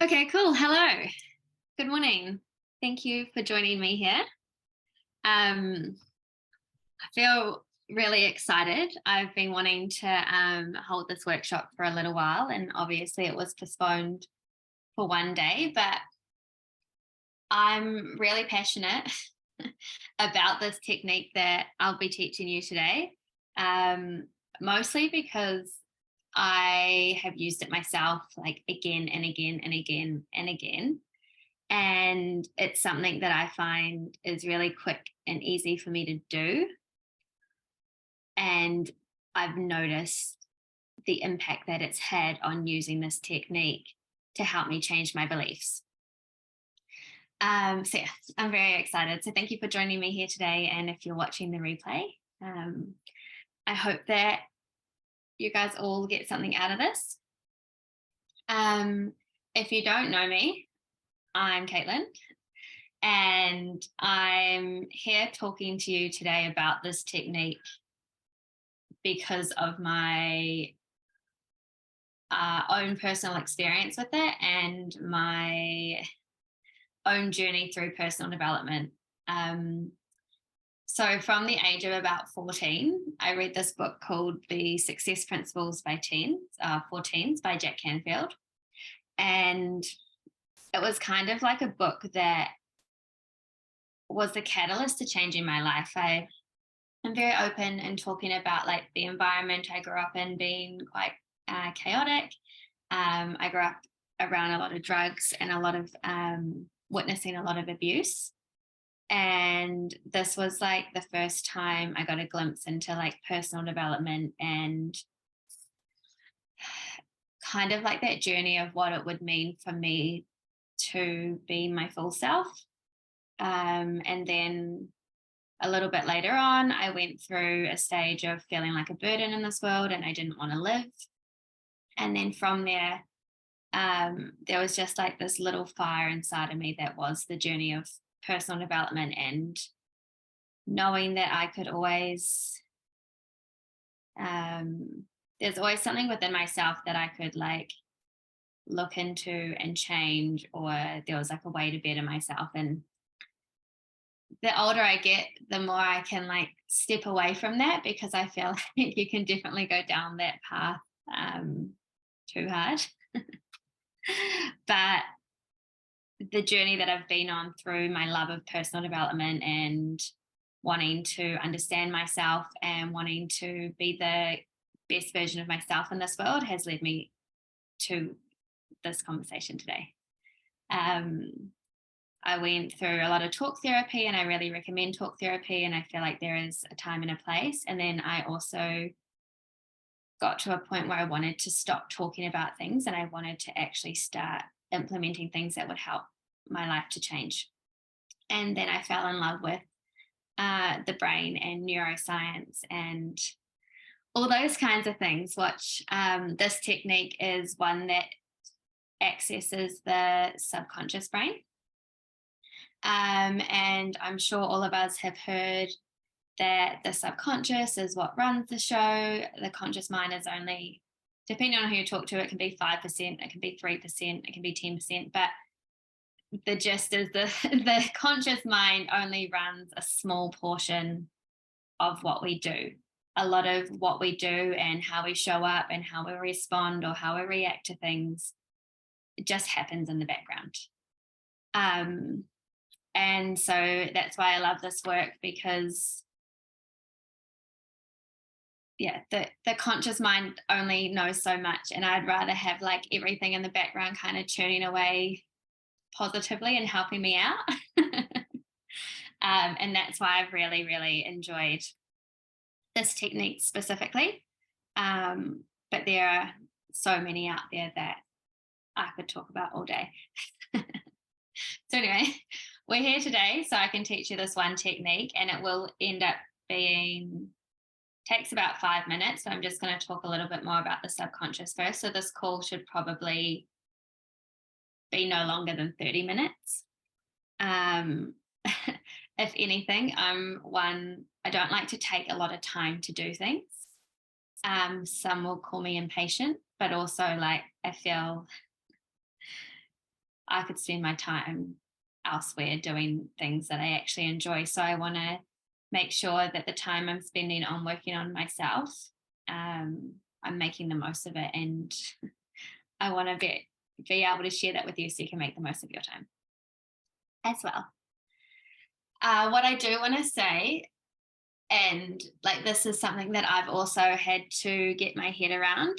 Okay, cool. Hello. Good morning. Thank you for joining me here. I feel really excited. I've been wanting to hold this workshop for a little while, and obviously it was postponed for one day, but I'm really passionate about this technique that I'll be teaching you today, mostly because I have used it myself like again and again and again and again. And it's something that I find is really quick and easy for me to do. And I've noticed the impact that it's had on using this technique to help me change my beliefs. So yeah, I'm very excited. So thank you for joining me here today. And if you're watching the replay, I hope that you guys all get something out of this. If you don't know me, I'm Caitlin, and I'm here talking to you today about this technique because of my own personal experience with it and my own journey through personal development. So from the age of about 14, I read this book called The Success Principles for Teens by Jack Canfield. And it was kind of like a book that was the catalyst to changing my life. I'm very open in talking about like the environment I grew up in being quite chaotic. I grew up around a lot of drugs and a lot of witnessing a lot of abuse. And this was like the first time I got a glimpse into like personal development and kind of like that journey of what it would mean for me to be my full self. And then a little bit later on, I went through a stage of feeling like a burden in this world and I didn't want to live. And then from there, there was just like this little fire inside of me that was the journey of personal development and knowing that I could always, there's always something within myself that I could like look into and change, or there was like a way to better myself. And the older I get, the more I can like step away from that because I feel like you can definitely go down that path too hard. But the journey that I've been on through my love of personal development and wanting to understand myself and wanting to be the best version of myself in this world has led me to this conversation today. I went through a lot of talk therapy and I really recommend talk therapy, and I feel like there is a time and a place. And then I also got to a point where I wanted to stop talking about things and I wanted to actually start implementing things that would help my life to change. And then I fell in love with the brain and neuroscience and all those kinds of things, which this technique is one that accesses the subconscious brain. And I'm sure all of us have heard that the subconscious is what runs the show. The conscious mind is only, depending on who you talk to, it can be 5%, it can be 3%, it can be 10%. But the gist is the conscious mind only runs a small portion of what we do. A lot of what we do and how we show up and how we respond or how we react to things, it just happens in the background. And so that's why I love this work, because the conscious mind only knows so much, and I'd rather have like everything in the background kind of churning away positively and helping me out. And that's why I've really, really enjoyed this technique specifically. But there are so many out there that I could talk about all day. So anyway, we're here today so I can teach you this one technique, and it will end up being, takes about 5 minutes. So I'm just going to talk a little bit more about the subconscious first. So this call should probably be no longer than 30 minutes. If anything, I don't like to take a lot of time to do things. Some will call me impatient, but also like I feel I could spend my time elsewhere doing things that I actually enjoy. So I want to make sure that the time I'm spending on working on myself, I'm making the most of it, and I want to be able to share that with you so you can make the most of your time as well. What I do want to say, and like this is something that I've also had to get my head around,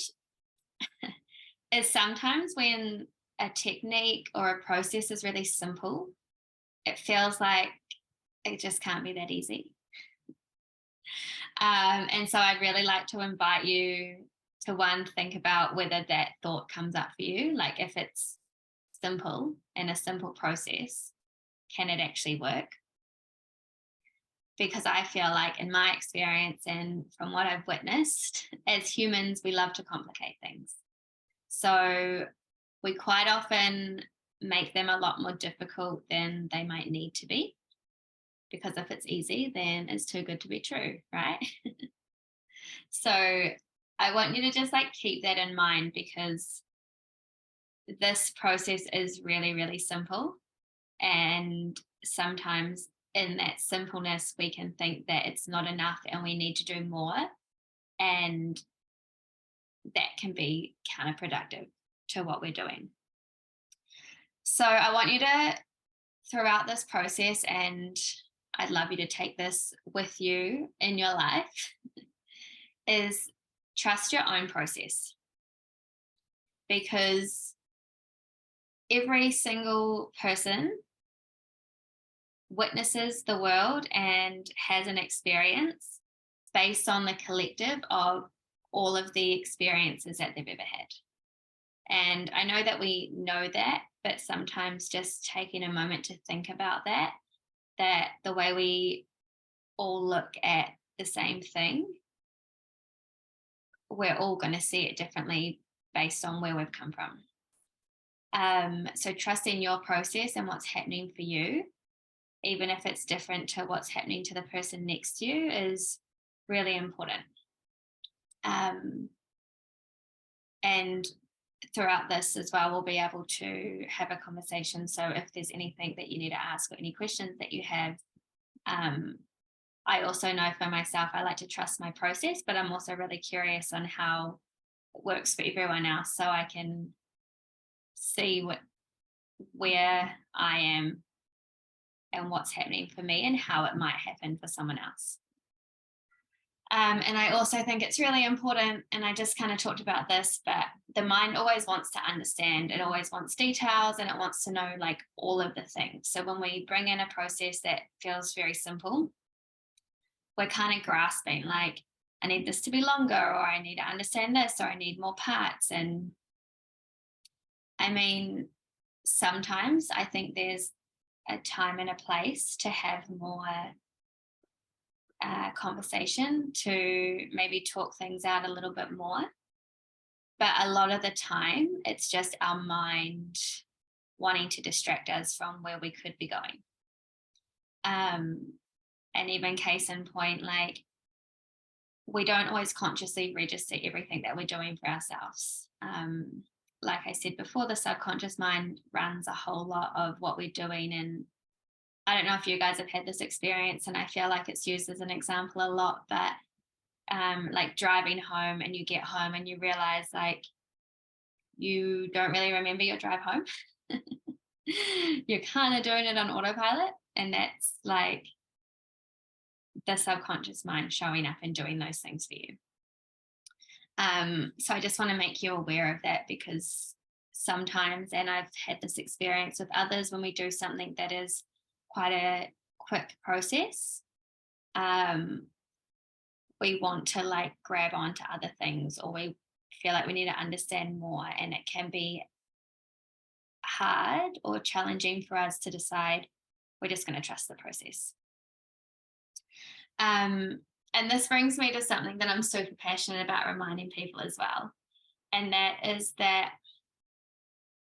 is sometimes when a technique or a process is really simple, it feels like it just can't be that easy. And so I'd really like to invite you to, one, think about whether that thought comes up for you. Like, if it's simple and a simple process, can it actually work? Because I feel like, in my experience and from what I've witnessed, as humans, we love to complicate things. So we quite often make them a lot more difficult than they might need to be. Because if it's easy, then it's too good to be true, right? So I want you to just like keep that in mind, because this process is really, really simple. And sometimes in that simpleness, we can think that it's not enough and we need to do more. And that can be counterproductive to what we're doing. So I want you to, throughout this process, and I'd love you to take this with you in your life, is trust your own process. Because every single person witnesses the world and has an experience based on the collective of all of the experiences that they've ever had. And I know that we know that, but sometimes just taking a moment to think about that the way we all look at the same thing, we're all going to see it differently based on where we've come from. So trusting your process and what's happening for you, even if it's different to what's happening to the person next to you, is really important. And throughout this as well, we'll be able to have a conversation. So if there's anything that you need to ask or any questions that you have, I also know for myself, I like to trust my process, but I'm also really curious on how it works for everyone else, so I can see where I am and what's happening for me and how it might happen for someone else. And I also think it's really important, and I just kind of talked about this, but the mind always wants to understand. It always wants details, and it wants to know like all of the things. So when we bring in a process that feels very simple, we're kind of grasping, like, I need this to be longer, or I need to understand this, or I need more parts. And I mean, sometimes I think there's a time and a place to have more conversation, to maybe talk things out a little bit more. But a lot of the time, it's just our mind wanting to distract us from where we could be going. And even case in point, like, we don't always consciously register everything that we're doing for ourselves. Like I said before, the subconscious mind runs a whole lot of what we're doing. And I don't know if you guys have had this experience, and I feel like it's used as an example a lot, but like driving home, and you get home and you realize like you don't really remember your drive home. You're kind of doing it on autopilot, and that's like the subconscious mind showing up and doing those things for you. So I just want to make you aware of that, because sometimes, and I've had this experience with others, when we do something that is quite a quick process, we want to like grab onto other things, or we feel like we need to understand more, and it can be hard or challenging for us to decide we're just going to trust the process. And this brings me to something that I'm super passionate about reminding people as well. And that is that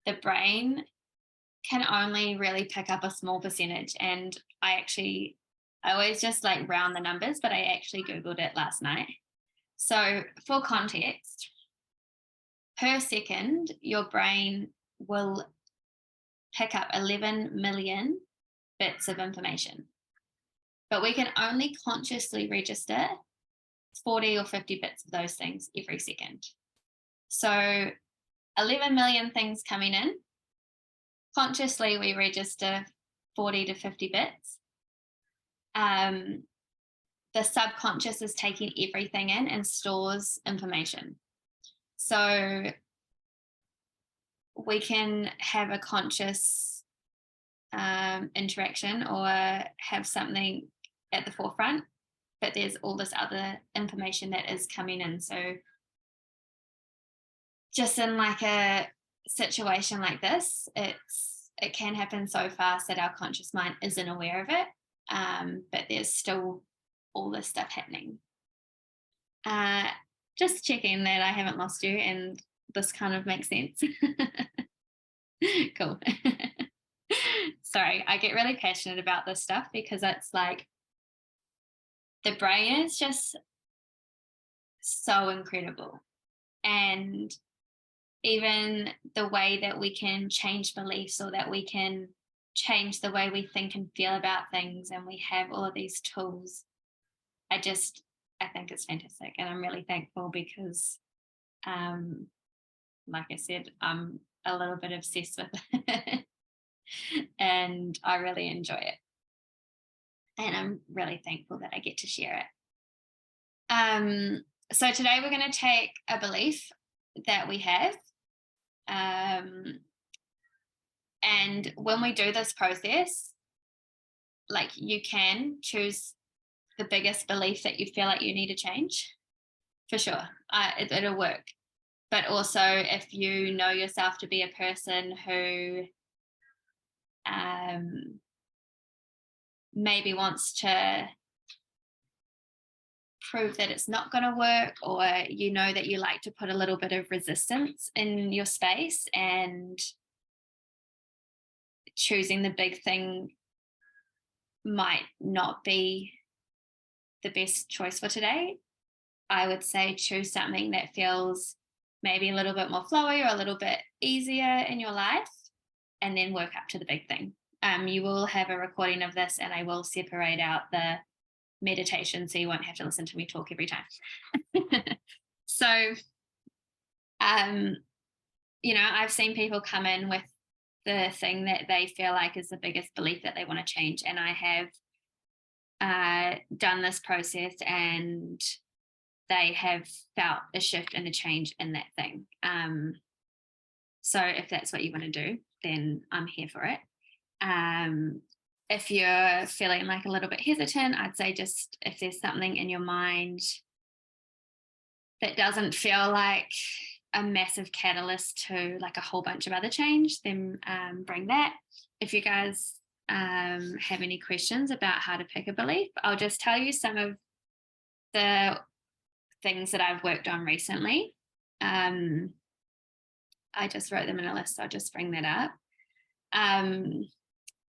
the brain can only really pick up a small percentage. And I always just like round the numbers, but I actually Googled it last night. So for context, per second, your brain will pick up 11 million bits of information, but we can only consciously register 40 or 50 bits of those things every second. So 11 million things coming in. Consciously, we register 40 to 50 bits. The subconscious is taking everything in and stores information. So we can have a conscious interaction or have something at the forefront, but there's all this other information that is coming in. So just in like a situation like this, it can happen so fast that our conscious mind isn't aware of it, but there's still all this stuff happening. Just checking that I haven't lost you and this kind of makes sense. Cool. Sorry, I get really passionate about this stuff because it's like the brain is just so incredible. And even the way that we can change beliefs or that we can change the way we think and feel about things, and we have all of these tools, I think it's fantastic. And I'm really thankful because, like I said, I'm a little bit obsessed with it and I really enjoy it. And I'm really thankful that I get to share it. So today we're going to take a belief that we have. And when we do this process, like, you can choose the biggest belief that you feel like you need to change, for sure. It'll work. But also, if you know yourself to be a person who maybe wants to prove that it's not going to work, or you know that you like to put a little bit of resistance in your space, and choosing the big thing might not be the best choice for today, I would say choose something that feels maybe a little bit more flowy or a little bit easier in your life, and then work up to the big thing. You will have a recording of this, and I will separate out the meditation so you won't have to listen to me talk every time. So, I've seen people come in with the thing that they feel like is the biggest belief that they want to change, and I have done this process and they have felt a shift and a change in that thing. So if that's what you want to do, then I'm here for it. If you're feeling like a little bit hesitant, I'd say just if there's something in your mind that doesn't feel like a massive catalyst to like a whole bunch of other change, then bring that. If you guys have any questions about how to pick a belief, I'll just tell you some of the things that I've worked on recently. I just wrote them in a list, so I'll just bring that up.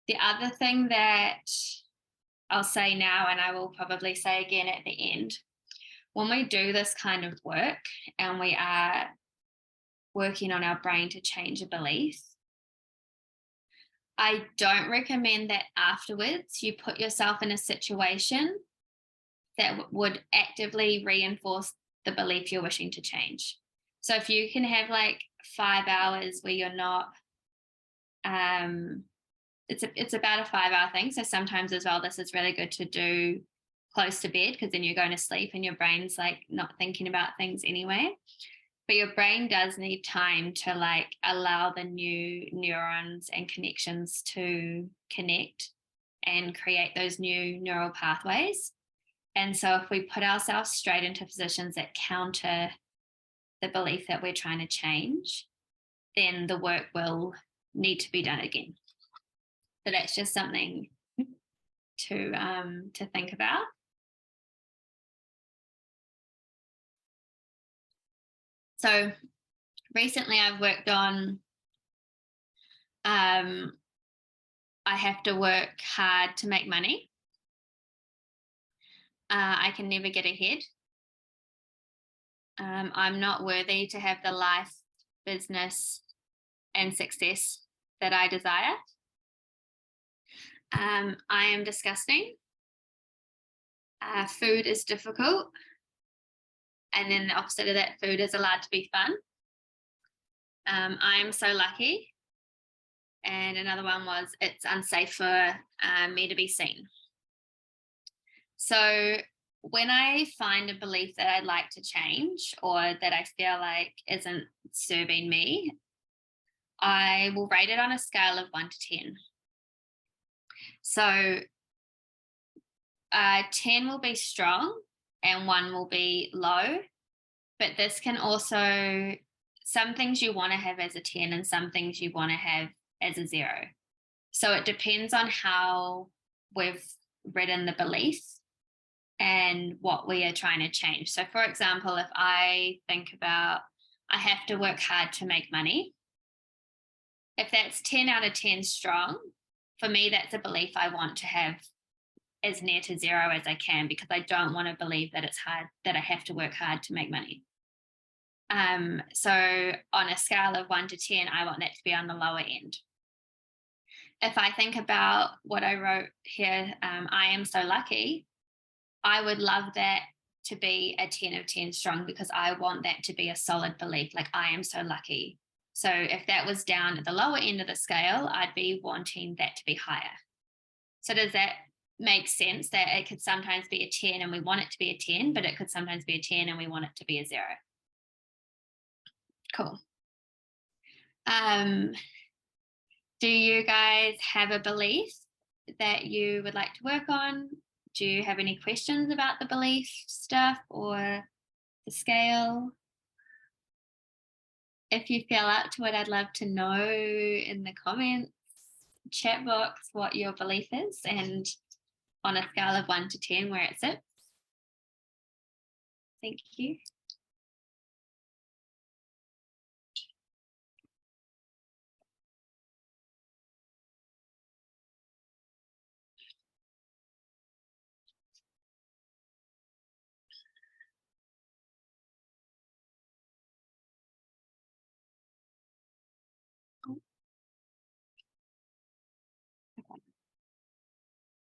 The other thing that I'll say now, and I will probably say again at the end, when we do this kind of work and we are working on our brain to change a belief, I don't recommend that afterwards you put yourself in a situation that would actively reinforce the belief you're wishing to change. So if you can have like 5 hours where you're not, it's about a 5-hour thing. So sometimes as well, this is really good to do close to bed, because then you're going to sleep and your brain's like not thinking about things anyway. But your brain does need time to like allow the new neurons and connections to connect and create those new neural pathways. And so if we put ourselves straight into positions that counter the belief that we're trying to change, then the work will need to be done again. So that's just something to think about. So recently I've worked on, I have to work hard to make money. I can never get ahead. I'm not worthy to have the life, business, and success that I desire. I am disgusting. Food is difficult. And then the opposite of that, food is allowed to be fun. I am so lucky. And another one was, it's unsafe for me to be seen. So when I find a belief that I'd like to change or that I feel like isn't serving me, I will rate it on a scale of 1 to 10. So 10 will be strong and 1 will be low. But this can also, some things you want to have as a 10 and some things you want to have as a 0. So it depends on how we've written the belief and what we are trying to change. So for example, if I think about, I have to work hard to make money, if that's 10 out of 10 strong, for me, that's a belief I want to have as near to 0 as I can, because I don't want to believe that it's hard, that I have to work hard to make money. So on a scale of 1 to 10, I want that to be on the lower end. If I think about what I wrote here, I am so lucky, I would love that to be a 10 of 10 strong, because I want that to be a solid belief, like I am so lucky. So if that was down at the lower end of the scale, I'd be wanting that to be higher. So does that make sense, that it could sometimes be a 10 and we want it to be a 10, but it could sometimes be a 10 and we want it to be a 0? Cool. Do you guys have a belief that you would like to work on? Do you have any questions about the belief stuff or the scale? If you feel up to it, I'd love to know in the comments, chat box, what your belief is and on a scale of 1 to 10 where it sits. Thank you.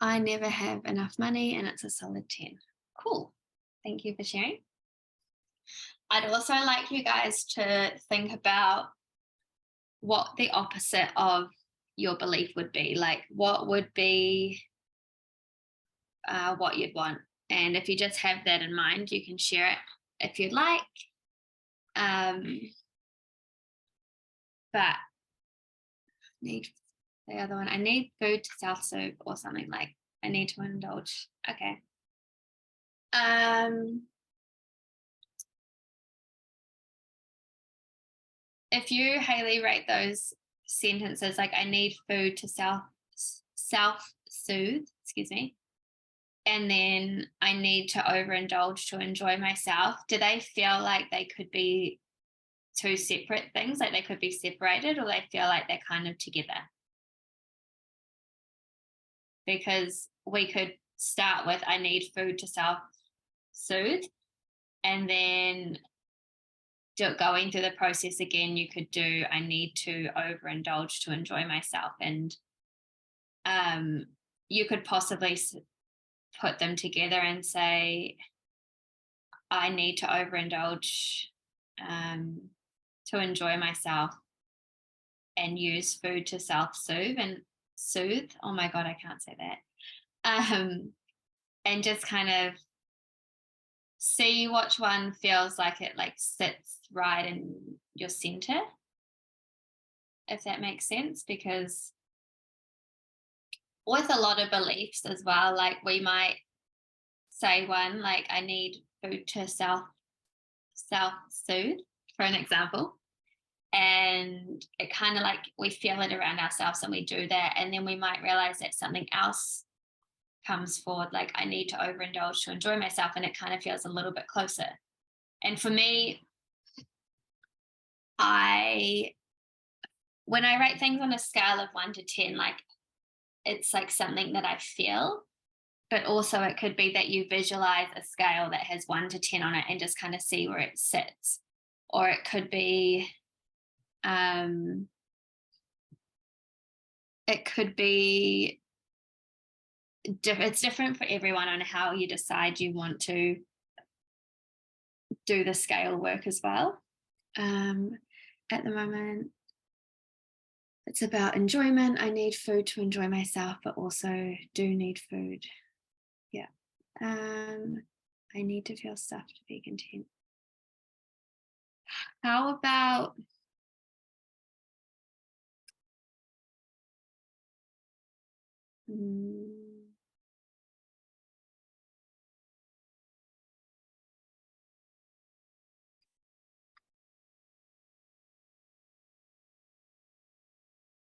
I never have enough money and it's a solid 10. Cool. Thank you for sharing. I'd also like you guys to think about what the opposite of your belief would be. Like, what would be what you'd want? And if you just have that in mind, you can share it if you'd like. But need the other one. I need food to self-serve or something, like I need to indulge. Okay. If you, Haley, rate those sentences like I need food to self-soothe, excuse me, and then I need to overindulge to enjoy myself, do they feel like they could be two separate things, like they could be separated, or they feel like they're kind of together? Because we could start with I need food to self-soothe, and then going through the process again, you could do I need to overindulge to enjoy myself. And you could possibly put them together and say I need to overindulge to enjoy myself and use food to self-soothe and soothe. Oh my God, I can't say that. And just kind of see which one feels like it like sits right in your center, if that makes sense. Because with a lot of beliefs as well, like we might say one like I need food to self-soothe, for an example, and it kind of like we feel it around ourselves and we do that, and then we might realize that something else comes forward like I need to overindulge to enjoy myself, and it kind of feels a little bit closer. And for me, when I rate things on a scale of 1 to 10, like it's like something that I feel, but also it could be that you visualize a scale that has 1 to 10 on it and just kind of see where it sits. Or it could be it could be, it's different for everyone on how you decide you want to do the scale work as well. At the moment, it's about enjoyment. I need food to enjoy myself, but also do need food. Yeah. I need to feel stuffed to be content. How about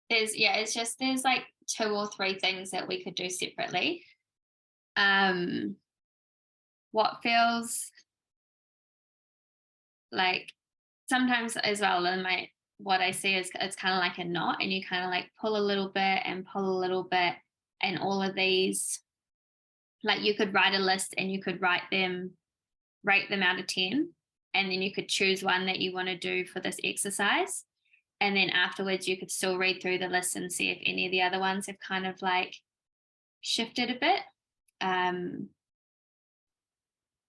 there's like 2 or 3 things that we could do separately. What feels like sometimes as well, and what I see is it's kind of like a knot, and you kind of like pull a little bit and pull a little bit, and all of these, like you could write a list and you could rate them out of 10, and then you could choose one that you want to do for this exercise, and then afterwards you could still read through the list and see if any of the other ones have kind of like shifted a bit,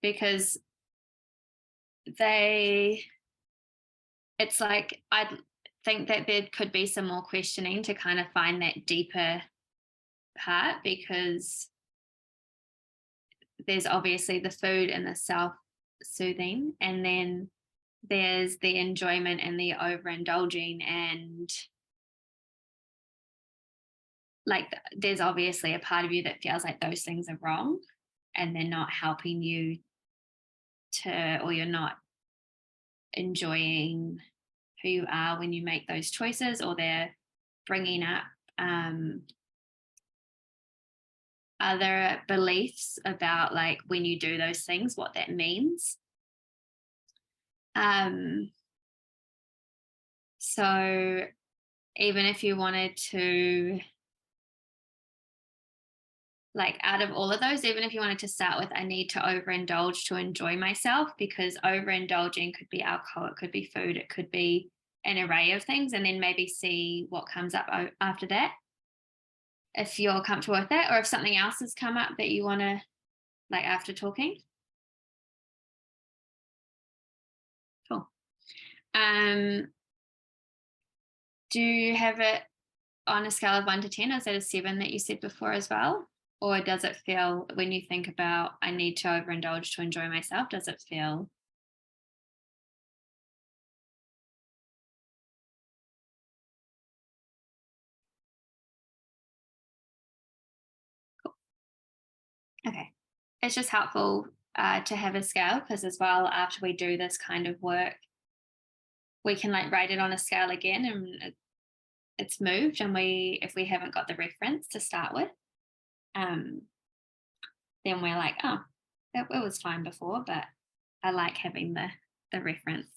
because it's like I'd think that there could be some more questioning to kind of find that deeper part, because there's obviously the food and the self-soothing, and then there's the enjoyment and the overindulging, and like there's obviously a part of you that feels like those things are wrong and they're not helping you or you're not enjoying who you are when you make those choices, or they're bringing up other beliefs about like when you do those things, what that means. So even if you wanted to, like out of all of those, even if you wanted to start with, I need to overindulge to enjoy myself, because overindulging could be alcohol, it could be food, it could be an array of things, and then maybe see what comes up after that, if you're comfortable with that, or if something else has come up that you want to, like after talking. Cool. Do you have it on a scale of 1 to 10? Is that a 7 that you said before as well? Or does it feel, when you think about I need to overindulge to enjoy myself, does it feel? Cool. Okay. It's just helpful to have a scale, because as well, after we do this kind of work, we can like rate it on a scale again, and it's moved, and if we haven't got the reference to start with, then we're like, oh, it was fine before, but I like having the reference.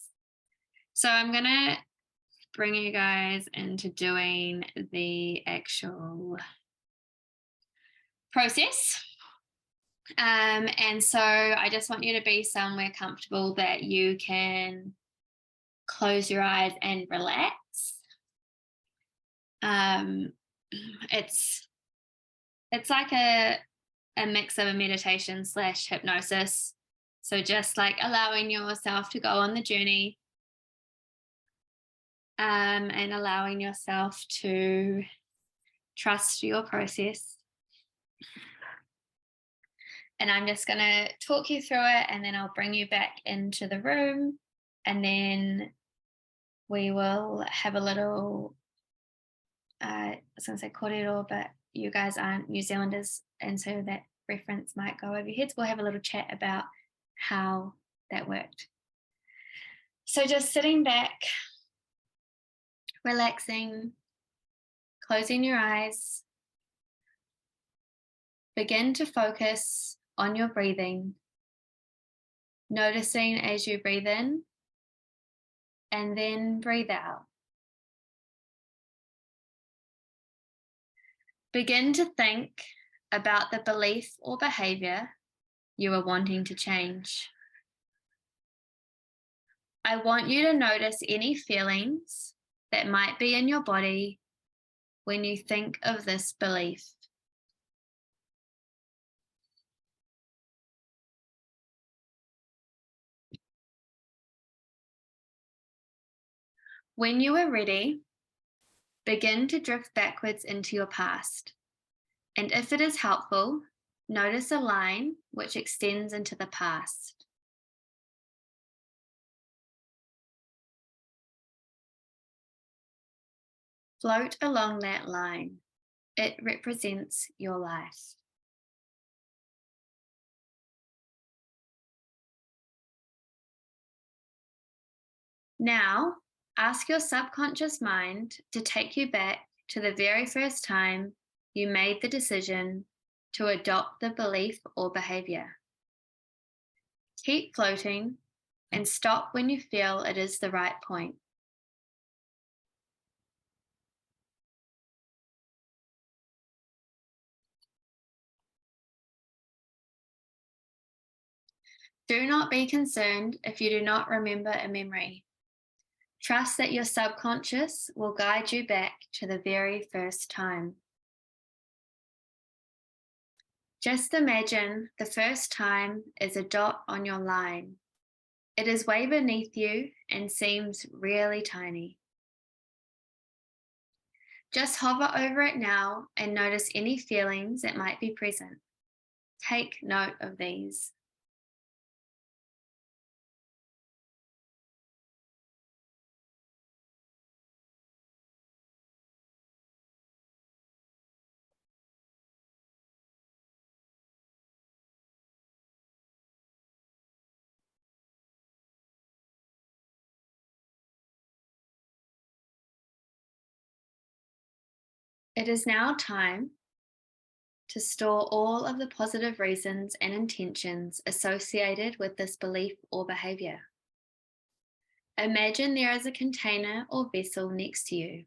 So I'm gonna bring you guys into doing the actual process. And so I just want you to be somewhere comfortable that you can close your eyes and relax. It's like a mix of a meditation / hypnosis. So just like allowing yourself to go on the journey, and allowing yourself to trust your process. And I'm just going to talk you through it, and then I'll bring you back into the room, and then we will have a little, I was going to say kōrero, but you guys aren't New Zealanders, and so that reference might go over your heads. We'll have a little chat about how that worked. So just sitting back, relaxing, closing your eyes, begin to focus on your breathing, noticing as you breathe in and then breathe out. Begin to think about the belief or behavior you are wanting to change. I want you to notice any feelings that might be in your body when you think of this belief? When you are ready, begin to drift backwards into your past. And if it is helpful, notice a line which extends into the past. Float along that line. It represents your life. Now, ask your subconscious mind to take you back to the very first time you made the decision to adopt the belief or behavior. Keep floating and stop when you feel it is the right point. Do not be concerned if you do not remember a memory. Trust that your subconscious will guide you back to the very first time. Just imagine the first time is a dot on your line. It is way beneath you and seems really tiny. Just hover over it now and notice any feelings that might be present. Take note of these. It is now time to store all of the positive reasons and intentions associated with this belief or behavior. Imagine there is a container or vessel next to you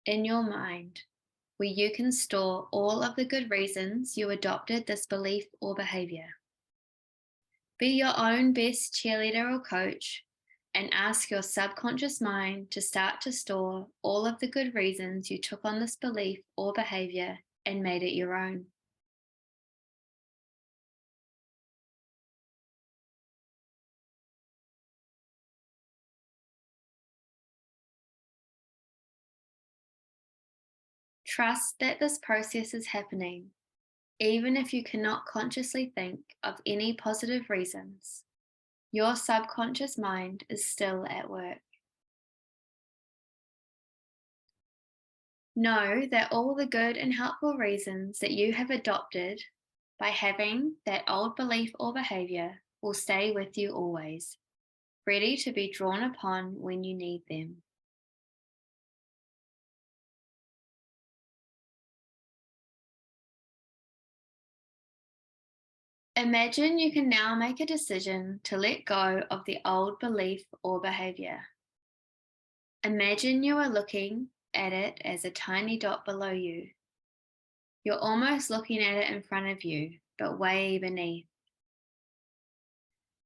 in your mind where you can store all of the good reasons you adopted this belief or behavior. Be your own best cheerleader or coach and ask your subconscious mind to start to store all of the good reasons you took on this belief or behavior and made it your own. Trust that this process is happening, even if you cannot consciously think of any positive reasons. Your subconscious mind is still at work. Know that all the good and helpful reasons that you have adopted by having that old belief or behavior will stay with you always, ready to be drawn upon when you need them. Imagine you can now make a decision to let go of the old belief or behavior. Imagine you are looking at it as a tiny dot below you. You're almost looking at it in front of you, but way beneath.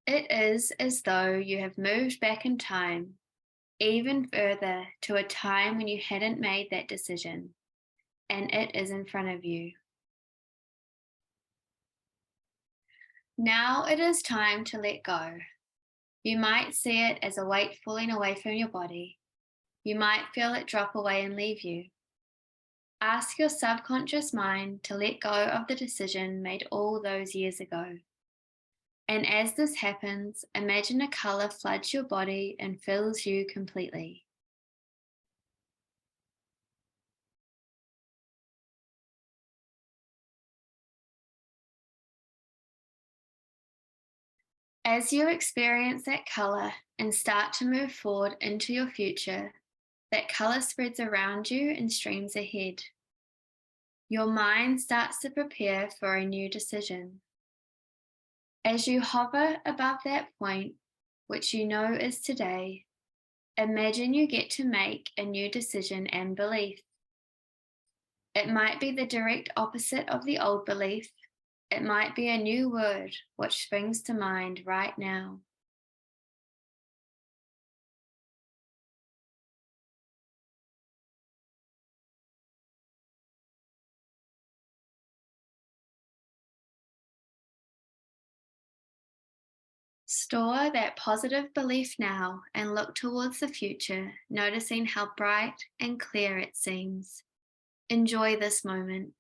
It is as though you have moved back in time, even further to a time when you hadn't made that decision, and it is in front of you. Now it is time to let go. You might see it as a weight falling away from your body. You might feel it drop away and leave you. Ask your subconscious mind to let go of the decision made all those years ago. And as this happens, imagine a color floods your body and fills you completely. As you experience that color and start to move forward into your future, that color spreads around you and streams ahead. Your mind starts to prepare for a new decision. As you hover above that point, which you know is today, imagine you get to make a new decision and belief. It might be the direct opposite of the old belief. It might be a new word which springs to mind right now. Store that positive belief now and look towards the future, noticing how bright and clear it seems. Enjoy this moment.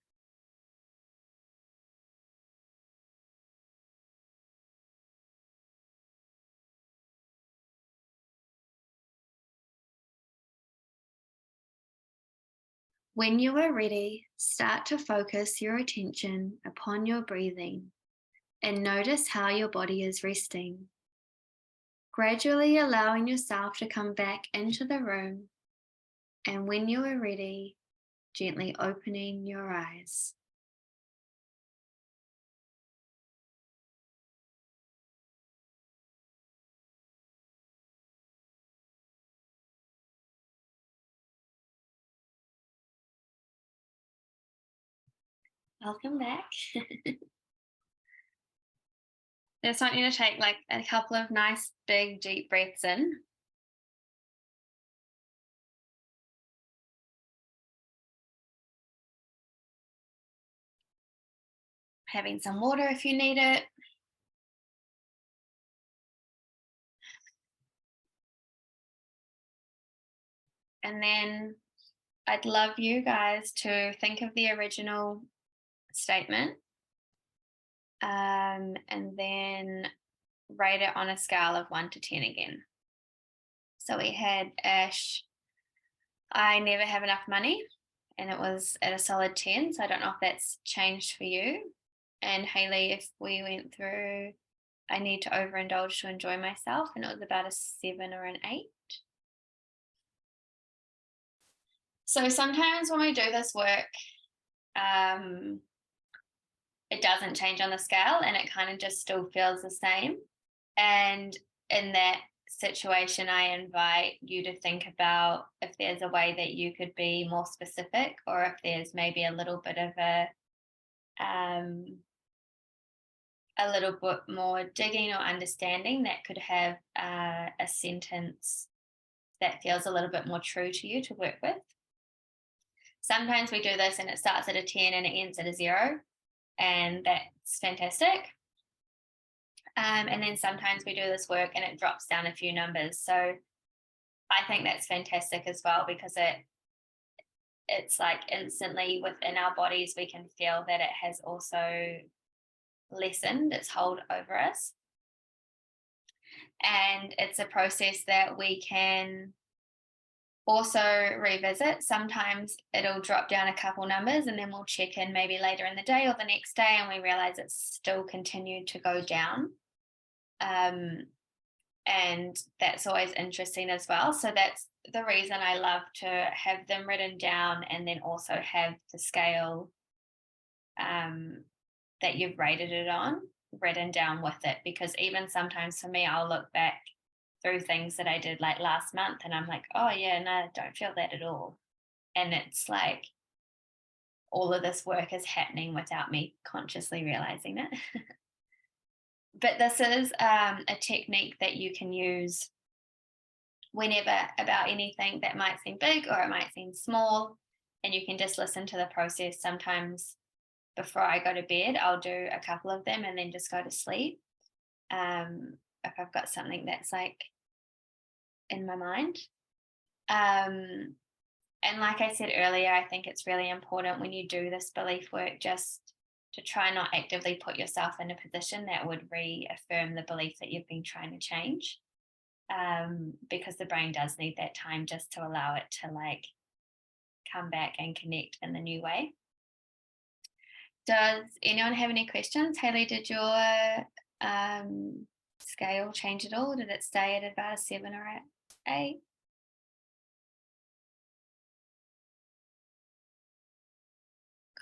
When you are ready, start to focus your attention upon your breathing and notice how your body is resting. Gradually allowing yourself to come back into the room, and when you are ready, gently opening your eyes. Welcome back. I just want you to take like a couple of nice big deep breaths in. Having some water if you need it. And then I'd love you guys to think of the original statement, and then rate it on a scale of 1 to 10 again. So we had Ash, I never have enough money, and it was at a solid 10. So I don't know if that's changed for you. And Hayley, if we went through, I need to overindulge to enjoy myself, and it was about a 7 or an 8. So sometimes when we do this work, it doesn't change on the scale and it kind of just still feels the same. And in that situation, I invite you to think about if there's a way that you could be more specific, or if there's maybe a little bit more digging or understanding that could have a sentence that feels a little bit more true to you to work with. Sometimes we do this and it starts at a 10 and it ends at a 0, and that's fantastic. And then sometimes we do this work and it drops down a few numbers. So I think that's fantastic as well, because it's like instantly within our bodies we can feel that it has also lessened its hold over us. And it's a process that we can also revisit. Sometimes it'll drop down a couple numbers and then we'll check in maybe later in the day or the next day and we realize it's still continued to go down. And that's always interesting as well. So that's the reason I love to have them written down and then also have the scale that you've rated it on written down with it. Because even sometimes for me, I'll look back through things that I did like last month and I'm like, oh yeah, no, I don't feel that at all. And it's like all of this work is happening without me consciously realizing it. But this is a technique that you can use whenever about anything that might seem big or it might seem small, and you can just listen to the process. Sometimes before I go to bed, I'll do a couple of them and then just go to sleep. If I've got something that's like in my mind. And like I said earlier, I think it's really important when you do this belief work just to try not actively put yourself in a position that would reaffirm the belief that you've been trying to change, because the brain does need that time just to allow it to like come back and connect in the new way. Does anyone have any questions? Hayley, did your scale change at all? Did it stay at about a 7 or an 8?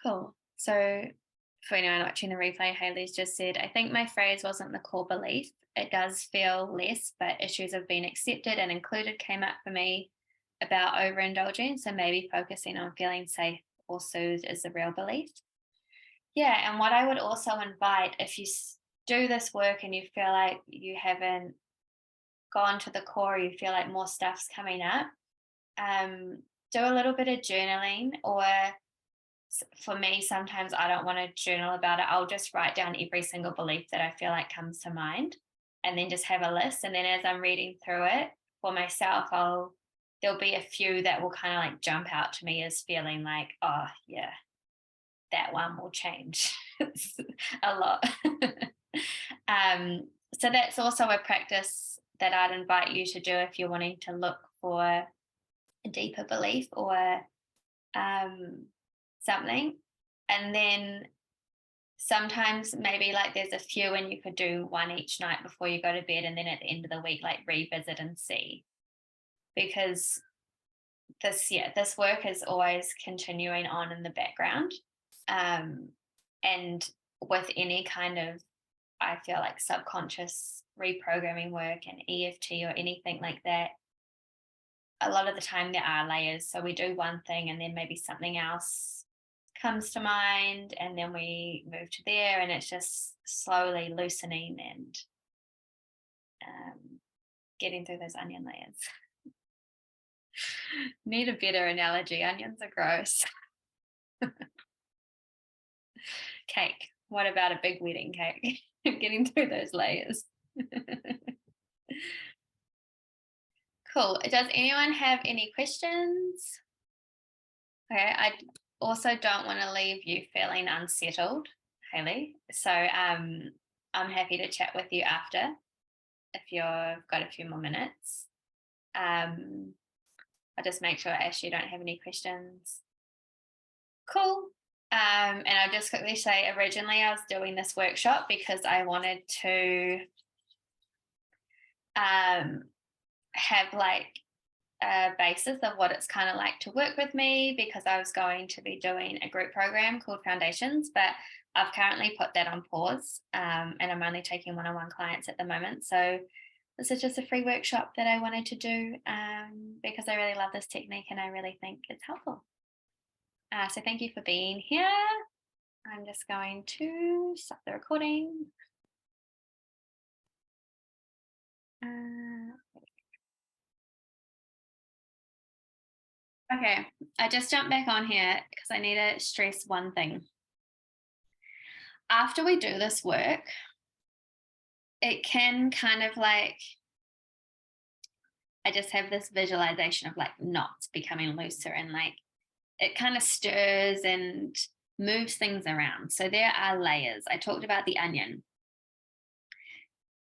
Cool. So for anyone watching the replay, Hayley's just said, I think my phrase wasn't the core belief. It does feel less, but issues of being accepted and included came up for me about overindulging. So maybe focusing on feeling safe or soothed is the real belief. Yeah. And what I would also invite, if you do this work and you feel like you haven't gone to the core, you feel like more stuff's coming up, do a little bit of journaling, or for me, sometimes I don't want to journal about it. I'll just write down every single belief that I feel like comes to mind. and then just have a list. And then as I'm reading through it for myself, there'll be a few that will kind of like jump out to me as feeling like, oh yeah, that one will change a lot. So that's also a practice that I'd invite you to do if you're wanting to look for a deeper belief or something. And then sometimes maybe like there's a few and you could do one each night before you go to bed, and then at the end of the week like revisit and see, because this work is always continuing on in the background, and with any kind of, I feel like, subconscious reprogramming work and EFT or anything like that, a lot of the time there are layers. So we do one thing and then maybe something else comes to mind and then we move to there, and it's just slowly loosening and getting through those onion layers. Need a better analogy. Onions are gross. Cake. What about a big wedding cake? Getting through those layers. Cool. Does anyone have any questions? Okay, I also don't want to leave you feeling unsettled, Hayley. So I'm happy to chat with you after if you've got a few more minutes. I'll just make sure Ash, you don't have any questions. Cool. And I'll just quickly say, originally I was doing this workshop because I wanted to have like a basis of what it's kind of like to work with me, because I was going to be doing a group program called Foundations, but I've currently put that on pause, and I'm only taking one-on-one clients at the moment. So this is just a free workshop that I wanted to do because I really love this technique and I really think it's helpful. So thank you for being here. I'm just going to stop the recording. Okay, I just jumped back on here because I need to stress one thing. After we do this work, it can kind of like, I just have this visualization of like knots becoming looser, and like it kind of stirs and moves things around. So there are layers. I talked about the onion.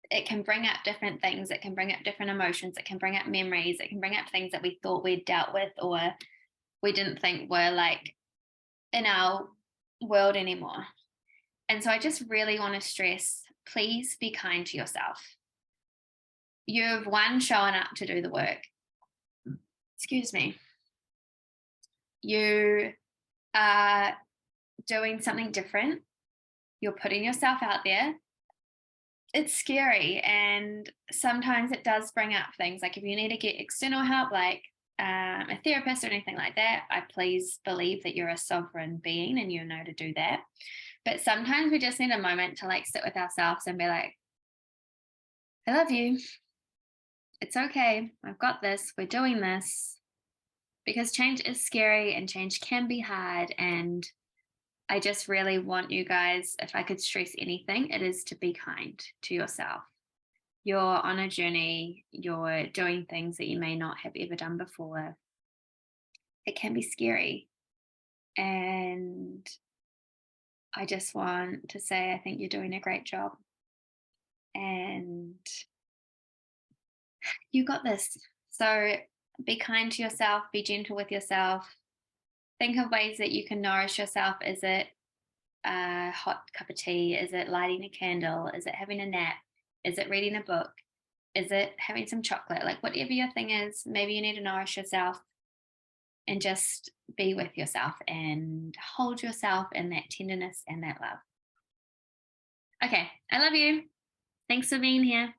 It can bring up different things. It can bring up different emotions. It can bring up memories. It can bring up things that we thought we'd dealt with or we didn't think were like in our world anymore. And so I just really want to stress, please be kind to yourself. You've shown up to do the work. Excuse me. You are doing something different. You're putting yourself out there. It's scary, and sometimes it does bring up things like if you need to get external help, like a therapist or anything like that, I please believe that you're a sovereign being and you know to do that. But sometimes we just need a moment to like sit with ourselves and be like, I love you. It's okay. I've got this. We're doing this. Because change is scary and change can be hard. And I just really want you guys, if I could stress anything, it is to be kind to yourself. You're on a journey. You're doing things that you may not have ever done before. It can be scary. And I just want to say, I think you're doing a great job. And you got this. So be kind to yourself, be gentle with yourself. Think of ways that you can nourish yourself. Is it a hot cup of tea? Is it lighting a candle? Is it having a nap? Is it reading a book? Is it having some chocolate? Like whatever your thing is, maybe you need to nourish yourself and just be with yourself and hold yourself in that tenderness and that love. Okay, I love you. Thanks for being here.